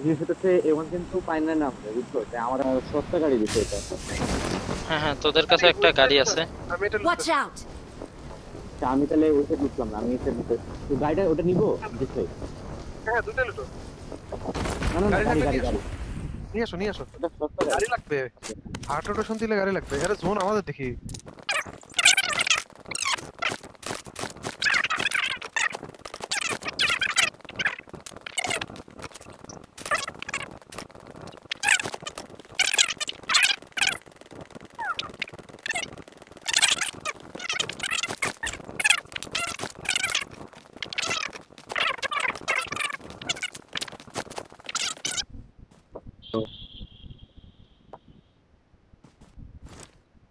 জিনিসটাতে এমন কিন্তু পাইনা না আমরা বুঝছো যে আমার সস্তা গাড়ি দিছে এটা। হ্যাঁ হ্যাঁ তোদের কাছে একটা গাড়ি আছে। আমি এটা Watch out! তা আমি তাহলে ওইটা লুটলাম না, আমি এটা লুটে তো গাড়িটা ওটা নিবো দিছে। হ্যাঁ দুটো লুটো। না না গাড়ি গাড়ি লাগবে, গাড়ি গাড়ি নিয়ে আসো ওটা সস্তা গাড়ি। গাড়ি লাগবে। হার্ট রোটেশন দিলে গাড়ি লাগবে। আরে জোন আমাদের দেখি।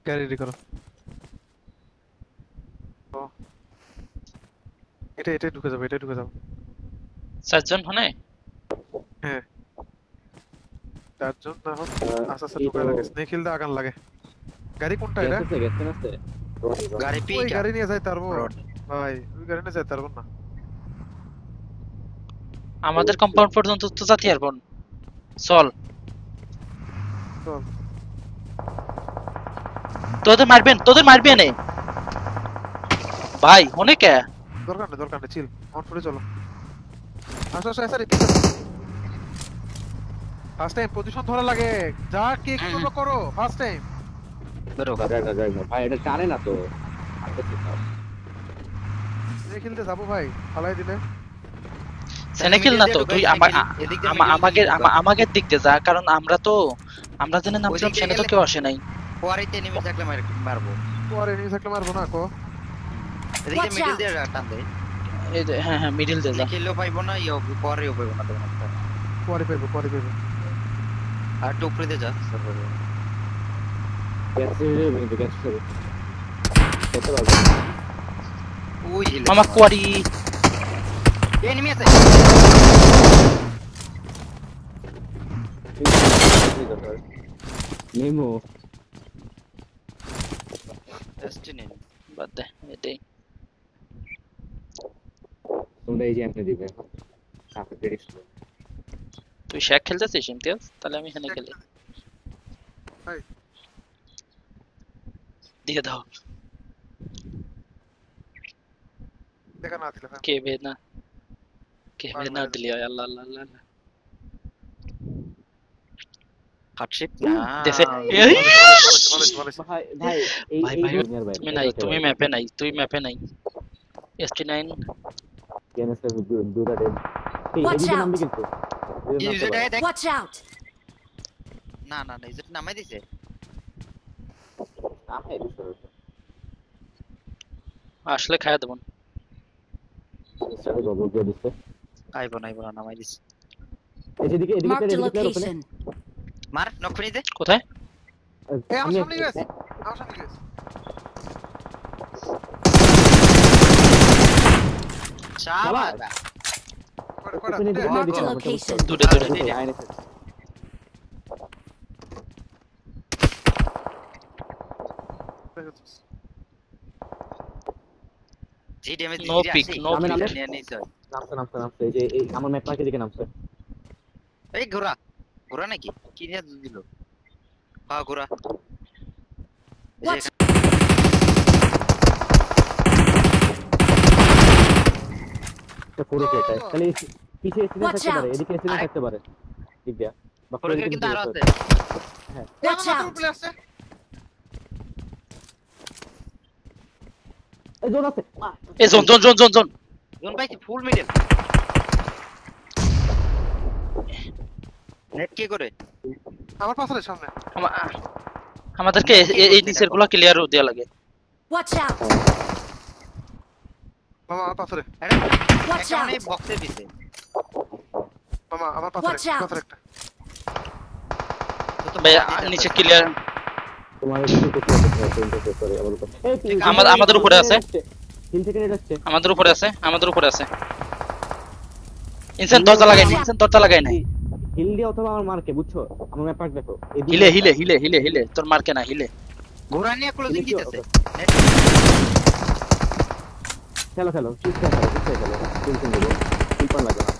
গাড়ি রেডি করো। এটা ঢুকে যাবে, এটা ঢুকে যাবে। চারজন হনে হ্যাঁ চারজন না হোক আস্তে আস্তে ঢুকে লাগে। স্নেক হিল দা আগান লাগে। গাড়ি কোনটা এটা? গেছে গেছে গাড়ি ওই পিক গাড়ি নিয়ে যাই তারবো ভাই, ওই গাড়ি নিয়ে যাই তারবো না। আমাদের কম্পাউন্ড পর্যন্ত তো যাতে আর বোন চল চল তোদের মারবেন এ ভাই হনে কে দরকার নেই চিল অন করে চলো। আসো আসো স্যার ফার্স্ট টাইম পজিশন ধরা লাগে। যা কি করবে করো ফার্স্ট টাইম। বেরো ভাই এটা টানে না তো। এই খেলতে যাবো ভাই, ফালাই দিলে সেনেকিল না তো তুই আমাকে দিক দিয়ে যা, কারণ আমরা জেনে নামছিলাম সেনে তো কেউ আসে নাই। কোয়ারিতে নেমে থাকলে মারবো। পরে নিয়ে থাকলে মারবো না কো। এদিকে মিডল দিয়ে টান দে। এই যে হ্যাঁ হ্যাঁ মিডল দিয়ে যা। খেললেও পাইবো না, পরেও পাইবো না তোমার। পরে পাইবো আর টুকরে দিয়ে যা সার্ভার। ওই মামা কোয়ারি এনিমি আছে। নেমো ডেস্টিনি বাদ দে এটাই। তোমরা এই যে এমনি দিবে কাকে পেরিস তুই শেখ খেলতেছিস ইমতিয়াজ? তাহলে আমি এখানে খেলি। ভাই দিয়ে দাও। দেখা না দিলে কে ভেনা দিলি আল্লাহ আল্লাহ আল্লাহ হাটশিপ না দেশে ভাই ভাই ভাই তুমি ম্যাপে নাই, তুই ম্যাপে নাই। ST9 কেনসে দুটা ডেড এই Watch এদিকে out! নামবি কিন্তু ইউজেট আই দেখ। Watch out! না ইউজেট নামাই দিছে। আপনি দিছো আসলে খায়া দেবো। সাথে গগল দিয়ে দিছে আইবো না নামাই দিছে। এদিকে Marked a প্লেয়ার location. মার নক করে দে। কোথায়? এই আমার সামনে গেছে। শাবাশ। Marked a location. দূরে জি damage No pick, no pick. নিয়ে নিছে। নামছে এই যে এই আমার ম্যাপ পাকে দিকে নামছে এই ঘোড়া নাকি কি নিয়ে দিল? হ্যাঁ ঘোড়া। Watch তো পুরো কেটে খালি পিছে এসে Watch থাকতে পারে, out! এদিকে এসে থাকতে পারে ঠিক দিয়া বা ঘোড়া কিন্তু আরো আছে। Watch out! এই জোন আছে এই জন জোন পাইছি ফুল মিডল। নেট কি করে? আমার পাশের সামনে আমাদেরকে এই নিচের গুলা ক্লিয়ার দেয়া লাগে। Watch out! মামা আমার পাশে Watch একটা মানে out! বক্সের দিছে। মামা আমার Watch out! পাশে একটা ভাই নিচে ক্লিয়ার। তোমার কিছু করতে করে আবার আমাদের উপরে আছে। তিন থেকে নেট আছে আমাদের উপরে আছে। ইনসেন দরজা লাগাই নাই। হিল দিয়ে অথবা আমার মার্কে বুঝছো আমার ম্যাপ পাক দেখো হিলে তোর মার্কে না হিলে। ঘোড়া নিয়ে ক্লোজিং দিতেছে। খেলো ঠিক খেলো টেনশন নেই লাগবে না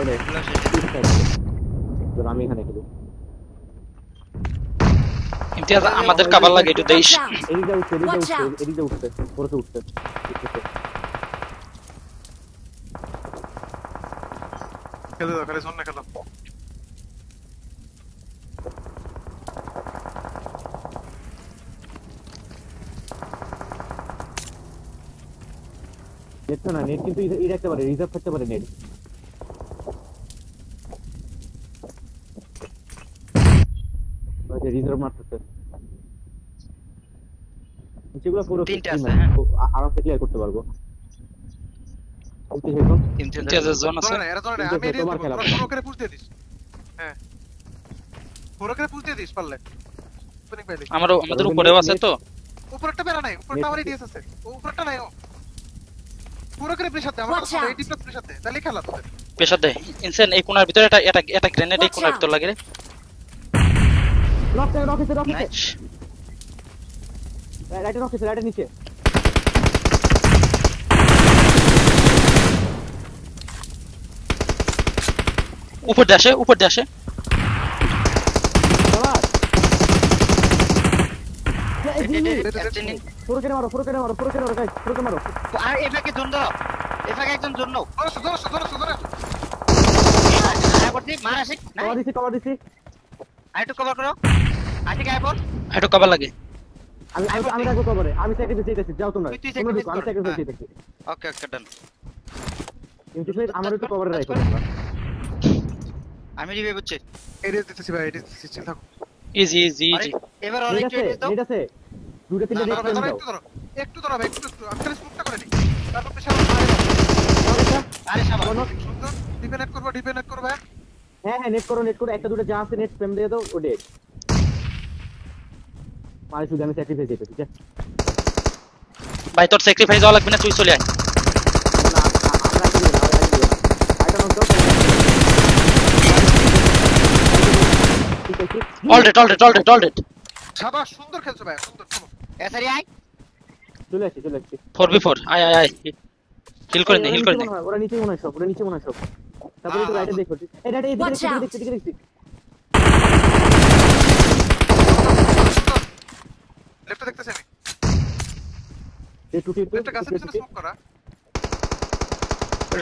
রে এগুলো শেষ। ধর আমি এখানে খেলি ইমতিয়াজ আমাদের কাবার লাগে একটু দেইস। Watch out! এদিকে উঠছে Watch out! এদিকে উঠছে পড়তে উঠছে খেলে দাও, খালি জোন না খেলো। নেট তো না নেট কিন্তু এই রাখতে পারে রিজার্ভ করতে পারে নেট রিজার্ভ মারতেছে যেগুলো পুরো তিনটে আছে, হ্যাঁ। আরামসে ক্লিয়ার করতে পারবো উঠতে সেরকম ইমতিয়াজের জোন আছে। জোনে না, এরা জোনে না, আমি এরিয়া তোমার দেবো, খেলা। তোরা পুরো করে পুশ দিয়ে দিস। হ্যাঁ পুরো করে পুশ দিয়ে দিস পারলে। ওপেনিং পাইলি আমাদের উপরেও আছে তো। উপরটা বেরা নাই, উপরটা আমার এডিএস আছে, উপরটা নাই ও। পুরো করে প্রেসার দে, আমার Watch কাছে out! 80 প্লাস প্রেসার দে, তাহলে খেলা তোদের। পেশা দে ইনসেন এই কোণার ভিতরে এটা গ্রেনেড এই কোণার ভিতর লাগে রে। রকেটে নাইস। রাইটে রকেটে রাইটে নিচে উপর দিয়ে আসে। বাবা আর পুরো কেটে মারো গাইস পুরো মারো এফাকে জোন দাও, এফাকে একজন জোন নাও। জোরে আয় করছি, মার আশিক। কভার দিছি আরেকটু কভার করো। আশিক আয় পর। একটু কাবার লাগে। আমি রাখবো কভারে আমি স্যাক্রিফাইস দিতেছি যাও তোমরা তুই তোমরা ঢুকো, আমি sacrifice কর, স্যাক্রিফাইস হ্যাঁ। দিতেছি ওকে ওকে ডান। কিন্তু আমার একটু কভারে রাখো আমি রিভাইভ হচ্ছে। এডিএস দিতেছি ভাই, এডিএস দিতেছি, চিল থাকো। ইজি আরে, এবার অনেক ট্রেড দাও। নেট আছে দুটো তিনটে ধরো, নেট ধরো, দাও একটু ধরো ভাই, একটু আমি খালি স্মোকটা করে নিই, তারপর প্রেসার মারে দাও। আরে শাবাশ। সুন্দর, ডিপেন্ড করবো ভাই। হ্যাঁ নেট করো একটা দুটো যা আছে নেট স্প্যাম দিয়ে দাও ও ডেট মারি শুধু আমি স্যাক্রিফাইস দিতেছি ঠিক আছে ভাই তোর স্যাক্রিফাইস হওয়া লাগবে না, তুই চলে আয়। অলরেড শাবাশ, সুন্দর খেলছো ভাই, সুন্দর। চলো এসারি আয়। চলে আসছি 4v4 আয় হিল করে নে ওরা নিচে মনে হয় সব তারপরে একটু রাইটে দেখো এই রাইটে Watch out! দেখছি লেফটে দেখতেছি আমি, এই টুটি লেফটে গাছের পিছনে স্মোক করা।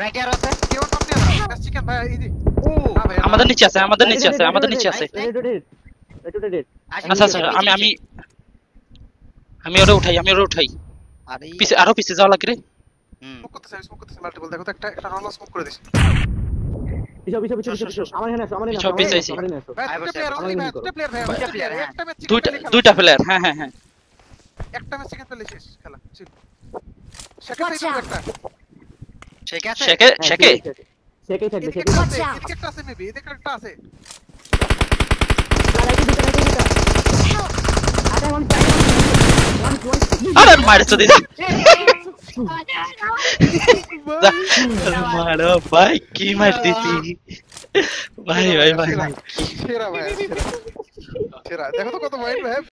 রাইট আর আছে। কেউ টপ নিয়ে না, গাছ চিকেন ভাই, ইজি। ও না ভাই, আমাদের নিচে আছে আচ্ছা আমি ওরে উঠাই আরে আরো পিছে যাওয়া লাগে রে। স্মোক করতেছি মাল্টিপল, দেখো তো একটা রোল স্মোক করে দিছি। পিছু আমার এখানে আসো পিছু পিছাইছি। ভাই আই দুটো বসে, প্লেয়ার অনলি ভাই, দুটো প্লেয়ার ভাই, দুইটা player, হ্যাঁ। একটা ম্যাচ দুইটা প্লেয়ার হ্যাঁ একটা ম্যাচ চিকেন পেলে শেষ খেলা, চিল। Watch out! একটা ঠিক আছে। শেকে সেকেই থাকবে এদিকে সেকেই একটা Watch আছে, out! এদিকে একটা আছে মেবি, এদিকে একটা আছে। আরে মারছো দিদা মারো ভাই কি মার দিছি ভাই সেরা ভাই, সেরা। দেখো তো কত পয়েন্ট ভাই।